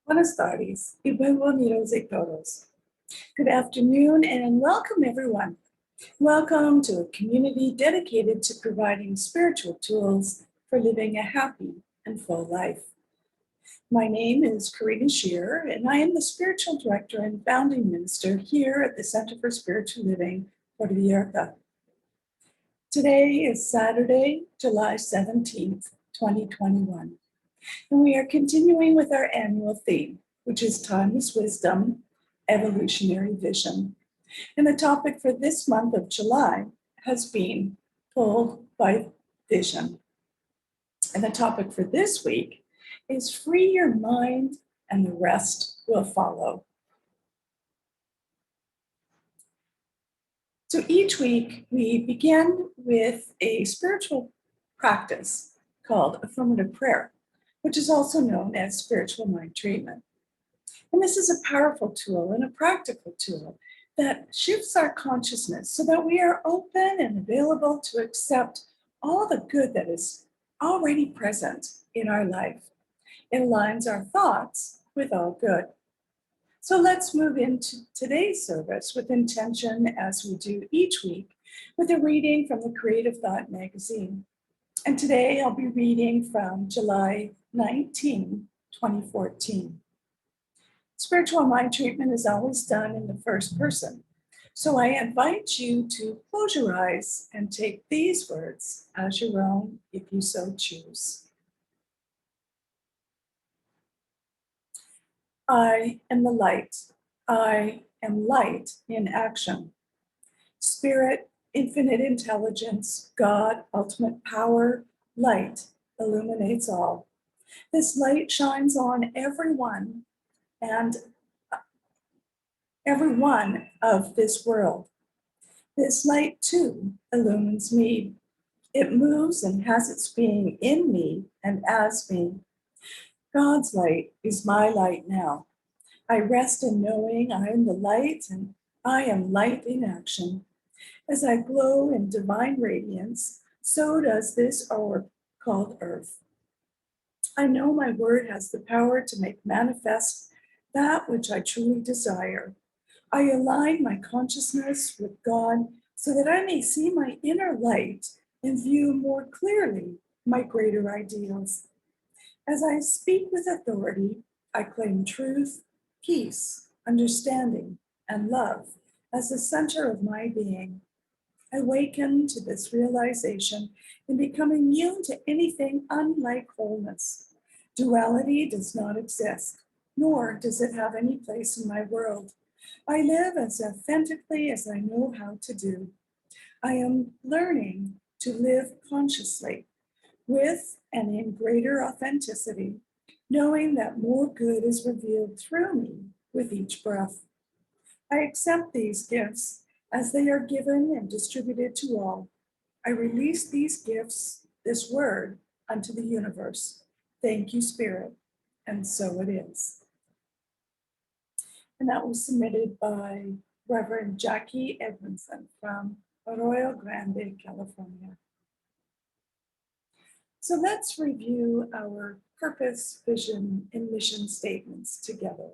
Buenas tardes y bienvenidos a todos. Good afternoon and welcome everyone. Welcome to a community dedicated to providing spiritual tools for living a happy and full life. My name is Karina Shearer and I am the spiritual director and founding minister here at the Center for Spiritual Living Puerto Vallarta. Today is Saturday, July 17th, 2021. And we are continuing with our annual theme, which is Timeless Wisdom, Evolutionary Vision. And the topic for this month of July has been Pulled by Vision. And the topic for this week is Free Your Mind and the Rest Will Follow. So each week we begin with a spiritual practice called affirmative prayer, which is also known as spiritual mind treatment. And this is a powerful tool and a practical tool that shifts our consciousness so that we are open and available to accept all the good that is already present in our life. It aligns our thoughts with all good. So let's move into today's service with intention, as we do each week, with a reading from the Creative Thought magazine. And today I'll be reading from July 19, 2014. Spiritual mind treatment is always done in the first person. So I invite you to close your eyes and take these words as your own if you so choose. I am the light. I am light in action. Spirit, infinite intelligence, God, ultimate power, light illuminates all. This light shines on everyone and every one of this world. This light too illumines me. It moves and has its being in me and as me. God's light is my light now. I rest in knowing I am the light and I am light in action. As I glow in divine radiance, so does this orb called Earth. I know my word has the power to make manifest that which I truly desire. I align my consciousness with God so that I may see my inner light and view more clearly my greater ideals. As I speak with authority, I claim truth, peace, understanding, and love as the center of my being. I awaken to this realization and become immune to anything unlike wholeness. Duality does not exist, nor does it have any place in my world. I live as authentically as I know how to do. I am learning to live consciously with and in greater authenticity, knowing that more good is revealed through me with each breath. I accept these gifts as they are given and distributed to all. I release these gifts, this word, unto the universe. Thank you, Spirit. And so it is. And that was submitted by Reverend Jackie Edmondson from Arroyo Grande, California. So let's review our purpose, vision, and mission statements together.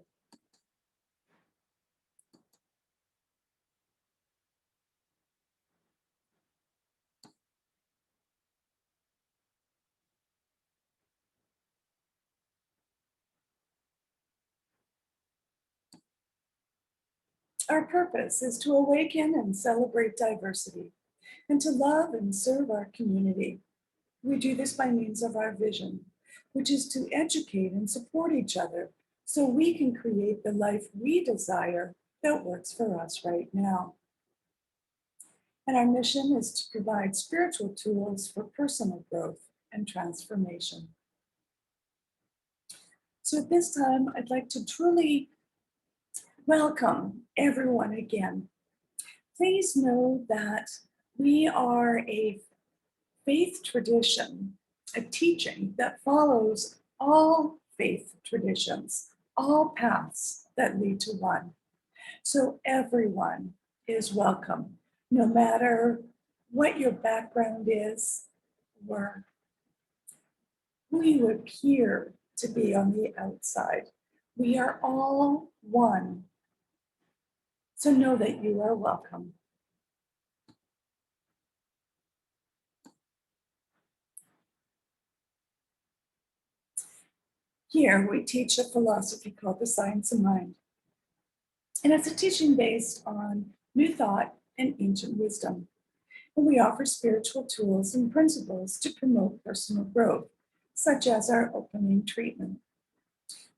Our purpose is to awaken and celebrate diversity and to love and serve our community. We do this by means of our vision, which is to educate and support each other so we can create the life we desire that works for us right now. And our mission is to provide spiritual tools for personal growth and transformation. So at this time, I'd like to truly welcome everyone again. Please know that we are a faith tradition, a teaching that follows all faith traditions, all paths that lead to one. So everyone is welcome, no matter what your background is or who you appear to be on the outside. We are all one. So know that you are welcome. Here we teach a philosophy called the science of mind. And it's a teaching based on new thought and ancient wisdom. And we offer spiritual tools and principles to promote personal growth, such as our opening treatment.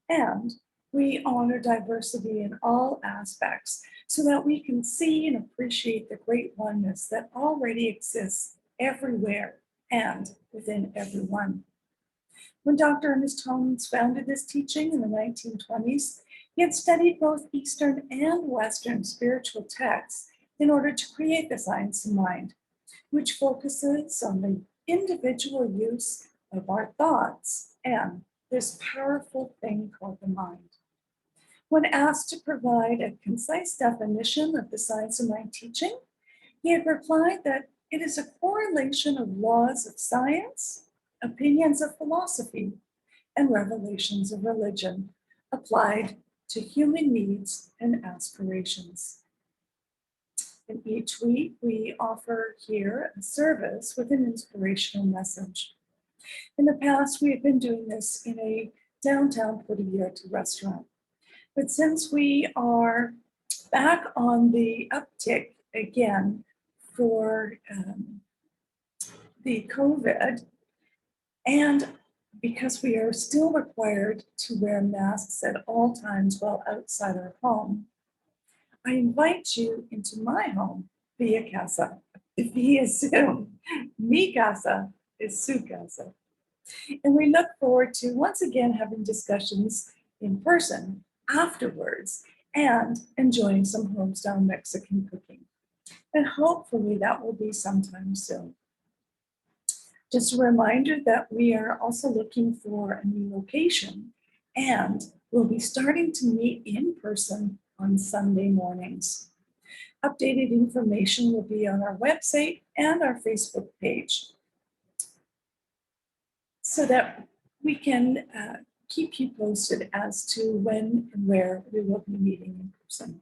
And we honor diversity in all aspects so that we can see and appreciate the great oneness that already exists everywhere and within everyone. When Dr. Ernest Holmes founded this teaching in the 1920s, he had studied both Eastern and Western spiritual texts in order to create the science of mind, which focuses on the individual use of our thoughts and this powerful thing called the mind. When asked to provide a concise definition of the science of mind teaching, he had replied that it is a correlation of laws of science, opinions of philosophy, and revelations of religion applied to human needs and aspirations. And each week we offer here a service with an inspirational message. In the past, we have been doing this in a downtown Puerto Vallarta restaurant. But since we are back on the uptick again for the COVID, and because we are still required to wear masks at all times while outside our home, I invite you into my home via casa, via Zoom. Mi casa is su casa. And we look forward to once again having discussions in person afterwards and enjoying some homestyle Mexican cooking. And hopefully that will be sometime soon. Just a reminder that we are also looking for a new location and we'll be starting to meet in person on Sunday mornings. Updated information will be on our website and our Facebook page so that we can keep you posted as to when and where we will be meeting in person.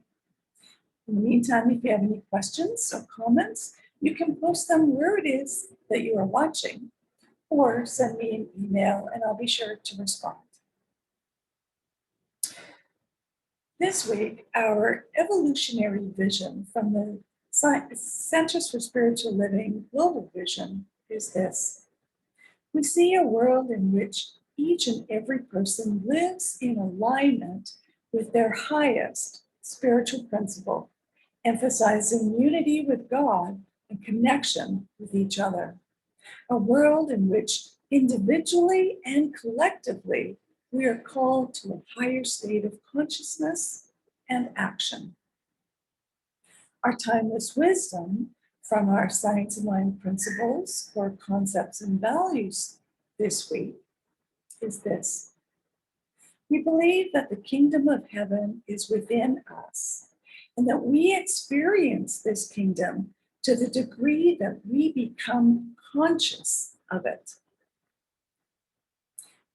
In the meantime, if you have any questions or comments, you can post them where it is that you are watching or send me an email and I'll be sure to respond. This week, our evolutionary vision from the Centers for Spiritual Living Global Vision is this. We see a world in which each and every person lives in alignment with their highest spiritual principle, emphasizing unity with God and connection with each other. A world in which individually and collectively we are called to a higher state of consciousness and action. Our timeless wisdom from our science of mind principles or concepts and values this week is this. We believe that the kingdom of heaven is within us and that we experience this kingdom to the degree that we become conscious of it.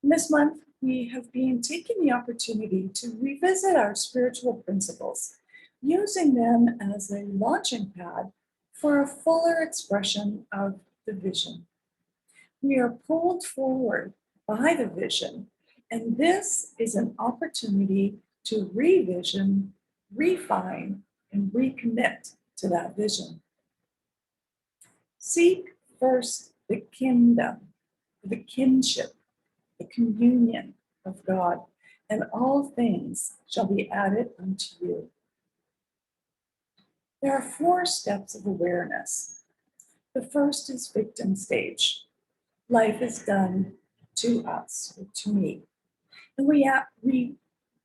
This month, we have been taking the opportunity to revisit our spiritual principles, using them as a launching pad for a fuller expression of the vision. We are pulled forward by the vision, and this is an opportunity to revision, refine, and recommit to that vision. Seek first the kingdom, the kinship, the communion of God, and all things shall be added unto you. There are 4 steps of awareness. The first is victim stage. Life is done to us, or to me, and we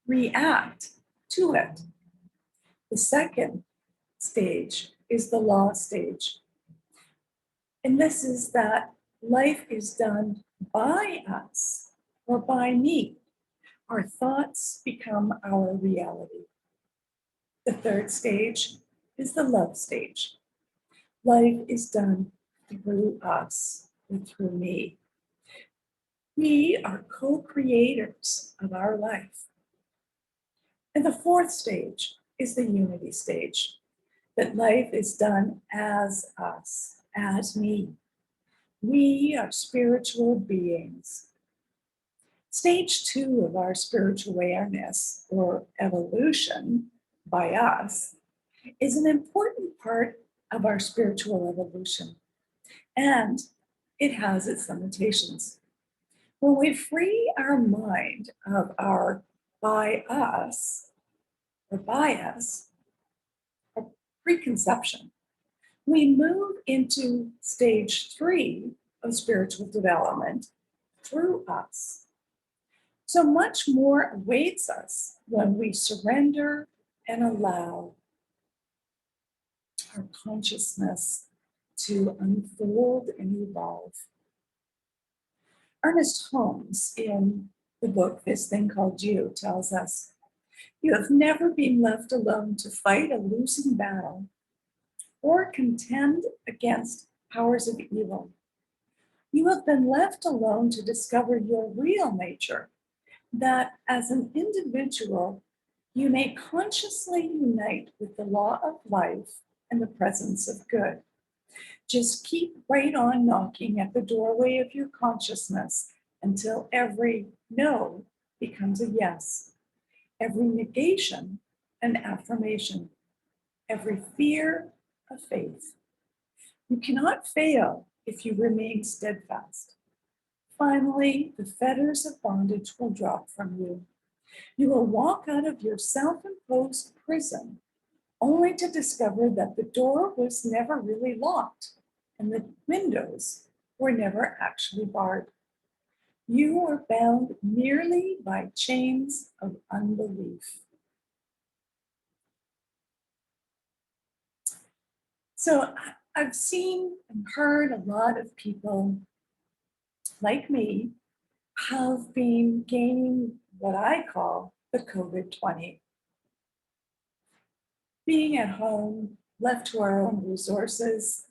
react to it. The second stage is the law stage. And this is that life is done by us or by me. Our thoughts become our reality. The third stage is the love stage. Life is done through us and through me. We are co-creators of our life. And the fourth stage is the unity stage, that life is done as us, as me. We are spiritual beings. Stage 2 of our spiritual awareness, or evolution by us, is an important part of our spiritual evolution, and it has its limitations. When we free our mind of our by us or bias or preconception, we move into stage 3 of spiritual development through us. So much more awaits us when we surrender and allow our consciousness to unfold and evolve. Ernest Holmes, in the book This Thing Called You, tells us, "You have never been left alone to fight a losing battle or contend against powers of evil. You have been left alone to discover your real nature, that as an individual, you may consciously unite with the law of life and the presence of good. Just keep right on knocking at the doorway of your consciousness until every no becomes a yes, every negation an affirmation, every fear a faith. You cannot fail if you remain steadfast. Finally, the fetters of bondage will drop from you. You will walk out of your self-imposed prison only to discover that the door was never really locked and the windows were never actually barred. You were bound merely by chains of unbelief." So I've seen and heard a lot of people like me have been gaining what I call the COVID 20. Being at home, left to our own resources,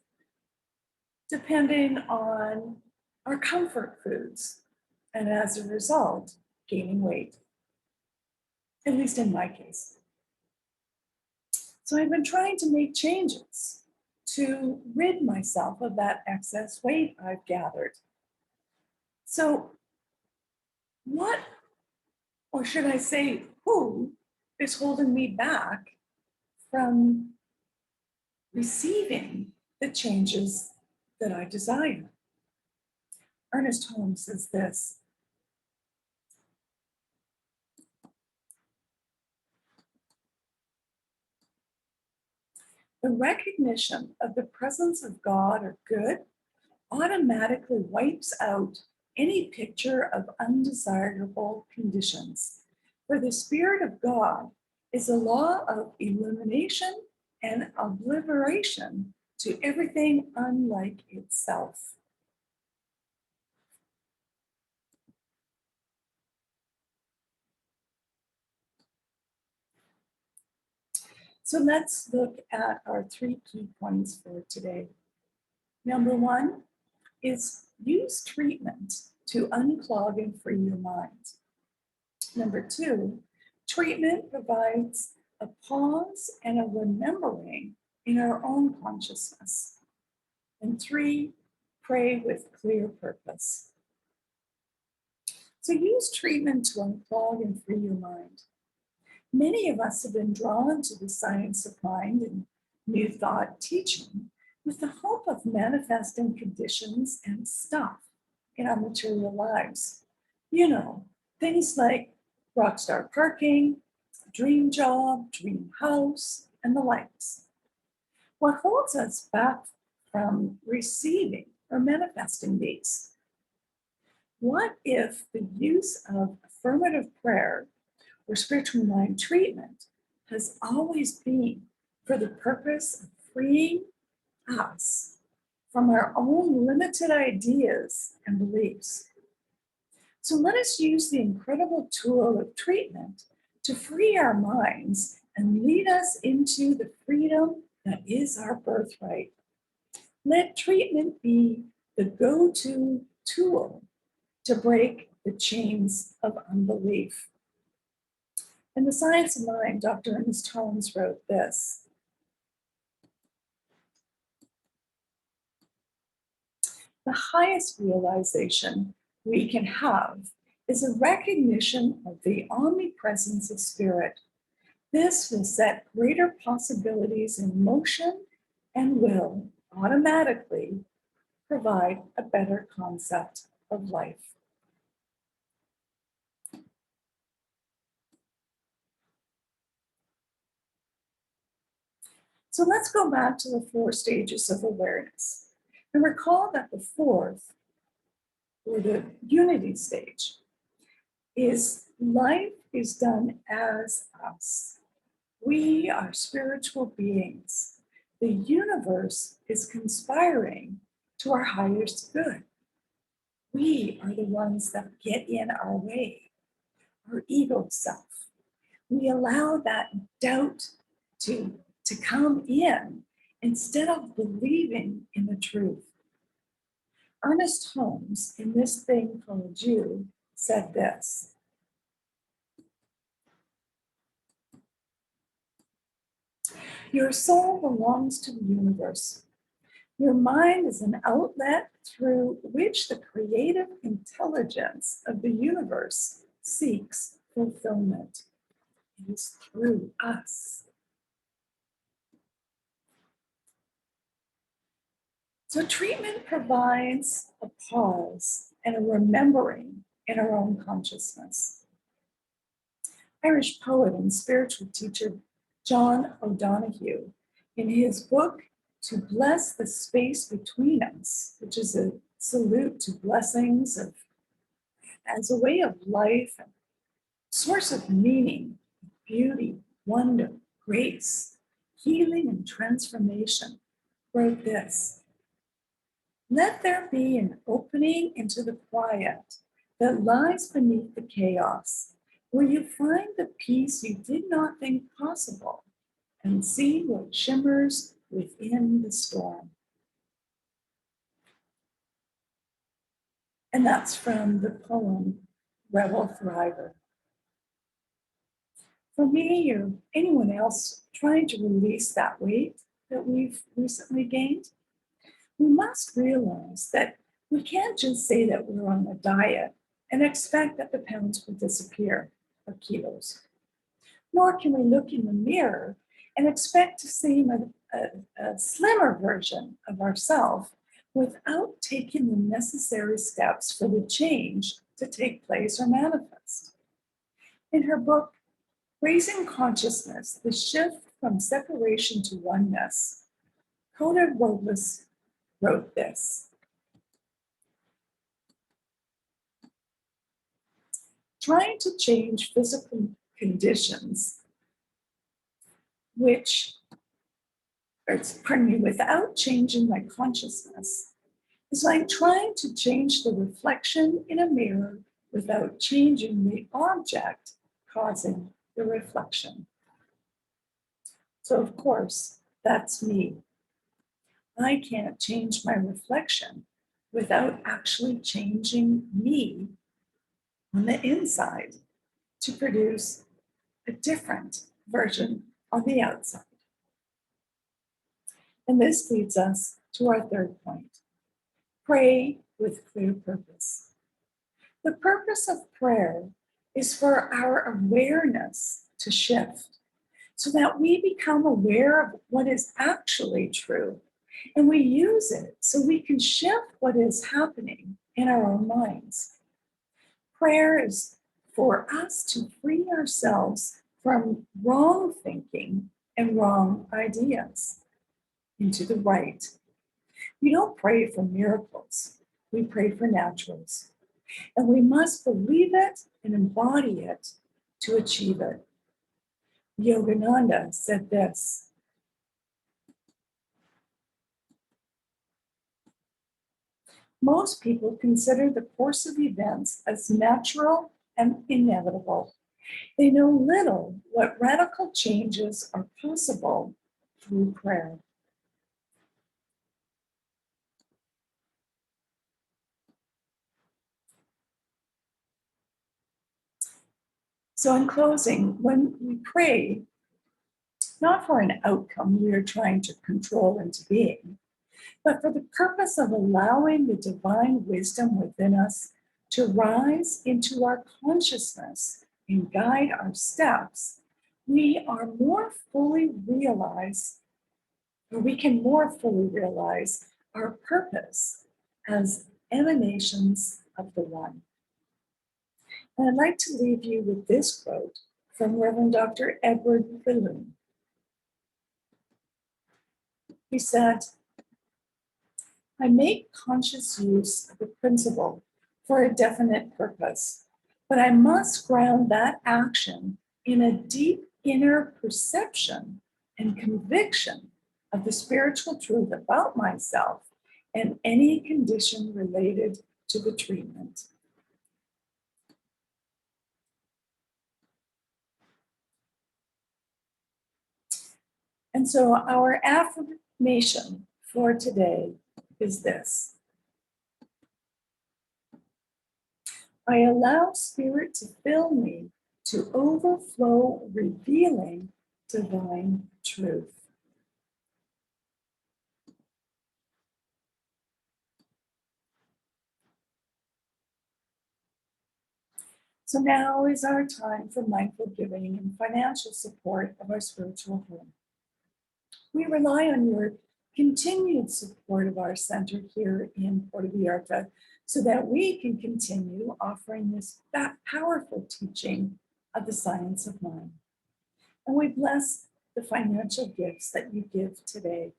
depending on our comfort foods, and as a result, gaining weight, at least in my case. So I've been trying to make changes to rid myself of that excess weight I've gathered. So, what, or should I say, who is holding me back from receiving the changes that I desire? Ernest Holmes says this: "The recognition of the presence of God or good automatically wipes out any picture of undesirable conditions. For the Spirit of God is a law of elimination and obliteration to everything unlike itself." So let's look at our 3 key points for today. Number 1 is use treatment to unclog and free your mind. Number 2, treatment provides a pause and a remembering in our own consciousness. And 3, pray with clear purpose. So use treatment to unclog and free your mind. Many of us have been drawn to the science of mind and New Thought teaching with the hope of manifesting conditions and stuff in our material lives. You know, things like rockstar parking, dream job, dream house, and the likes. What holds us back from receiving or manifesting these? What if the use of affirmative prayer or spiritual mind treatment has always been for the purpose of freeing us from our own limited ideas and beliefs? So let us use the incredible tool of treatment to free our minds and lead us into the freedom that is our birthright. Let treatment be the go-to tool to break the chains of unbelief. In The Science of Mind, Dr. Ernest Holmes wrote this: the highest realization we can have is a recognition of the omnipresence of spirit. This will set greater possibilities in motion and will automatically provide a better concept of life. So let's go back to the 4 stages of awareness and recall that the fourth, or the unity stage, is life is done as us. We are spiritual beings. The universe is conspiring to our highest good. We are the ones that get in our way, our ego self. We allow that doubt to come in instead of believing in the truth. Ernest Holmes, in This Thing Called You, said this: your soul belongs to the universe. Your mind is an outlet through which the creative intelligence of the universe seeks fulfillment. It is through us. So treatment provides a pause and a remembering in our own consciousness. Irish poet and spiritual teacher John O'Donoghue, in his book To Bless the Space Between Us, which is a salute to blessings as a way of life and source of meaning, beauty, wonder, grace, healing, and transformation, wrote this: let there be an opening into the quiet that lies beneath the chaos, where you find the peace you did not think possible and see what shimmers within the storm. And that's from the poem Rebel Thriver. For me or anyone else trying to release that weight that we've recently gained, we must realize that we can't just say that we're on a diet and expect that the pounds will disappear, or kilos. Nor can we look in the mirror and expect to see a slimmer version of ourselves without taking the necessary steps for the change to take place or manifest. In her book, Raising Consciousness, The Shift from Separation to Oneness, Coda Robles wrote this: trying to change physical conditions, without changing my consciousness, is like trying to change the reflection in a mirror without changing the object causing the reflection. So, of course, that's me. I can't change my reflection without actually changing me on the inside to produce a different version on the outside. And this leads us to our third point: pray with clear purpose. The purpose of prayer is for our awareness to shift so that we become aware of what is actually true and we use it so we can shift what is happening in our own minds. Prayer is for us to free ourselves from wrong thinking and wrong ideas into the right. We don't pray for miracles, we pray for naturals. And we must believe it and embody it to achieve it. Yogananda said this: most people consider the course of events as natural and inevitable. They know little what radical changes are possible through prayer. So in closing, when we pray, not for an outcome we are trying to control into being, but for the purpose of allowing the divine wisdom within us to rise into our consciousness and guide our steps, we are more fully realize, or we can more fully realize our purpose as emanations of the One. And I'd like to leave you with this quote from Reverend Dr. Edward Balloon. He said, "I make conscious use of a principle for a definite purpose, but I must ground that action in a deep inner perception and conviction of the spiritual truth about myself and any condition related to the treatment." And so our affirmation for today is this: I allow Spirit to fill me to overflow, revealing divine truth. So now is our time for mindful giving and financial support of our spiritual home. We rely on your continued support of our center here in Puerto Vallarta so that we can continue offering this powerful teaching of the science of mind. And we bless the financial gifts that you give today.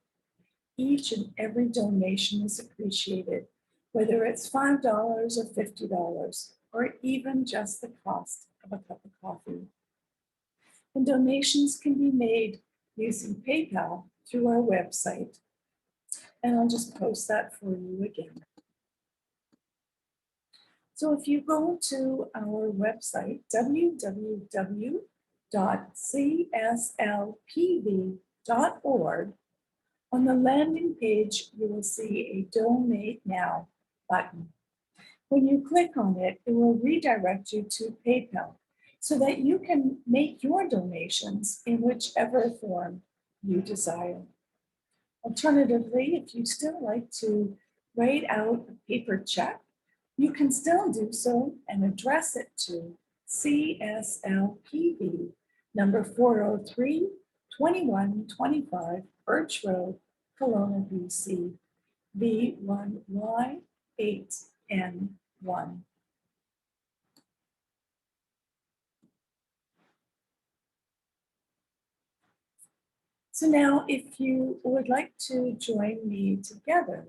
Each and every donation is appreciated, whether it's $5 or $50, or even just the cost of a cup of coffee. And donations can be made using PayPal through our website. And I'll just post that for you again. So if you go to our website, www.cslpv.org, on the landing page, you will see a Donate Now button. When you click on it, it will redirect you to PayPal so that you can make your donations in whichever form you desire. Alternatively, if you still like to write out a paper check, you can still do so and address it to CSLPV, number 403, 2125 Birch Road, Kelowna, BC, V1Y8N1. So now, if you would like to join me together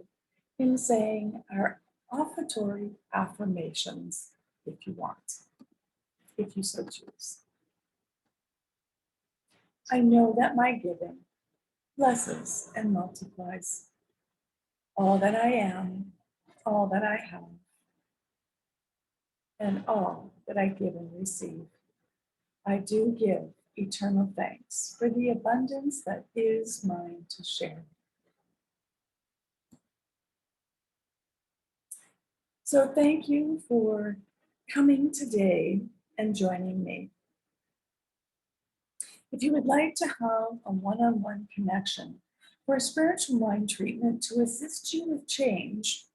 in saying our offertory affirmations, if you want, if you so choose. I know that my giving blesses and multiplies all that I am, all that I have, and all that I give and receive. I do give eternal thanks for the abundance that is mine to share. So thank you for coming today and joining me. If you would like to have a one-on-one connection for a spiritual mind treatment to assist you with change,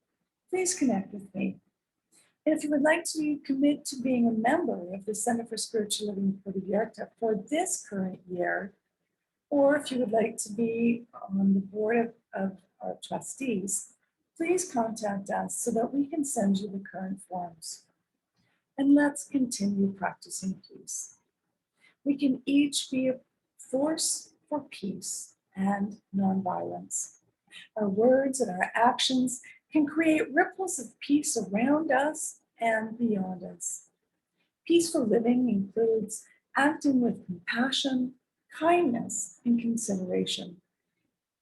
please connect with me. And if you would like to commit to being a member of the Center for Spiritual Living Puerto Vallarta for this current year, or if you would like to be on the board of our trustees, please contact us so that we can send you the current forms. And let's continue practicing peace. We can each be a force for peace and nonviolence. Our words and our actions can create ripples of peace around us and beyond us. Peaceful living includes acting with compassion, kindness, and consideration.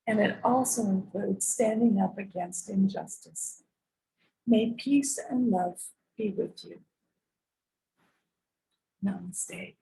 And it also includes standing up against injustice. May peace and love be with you. Namaste.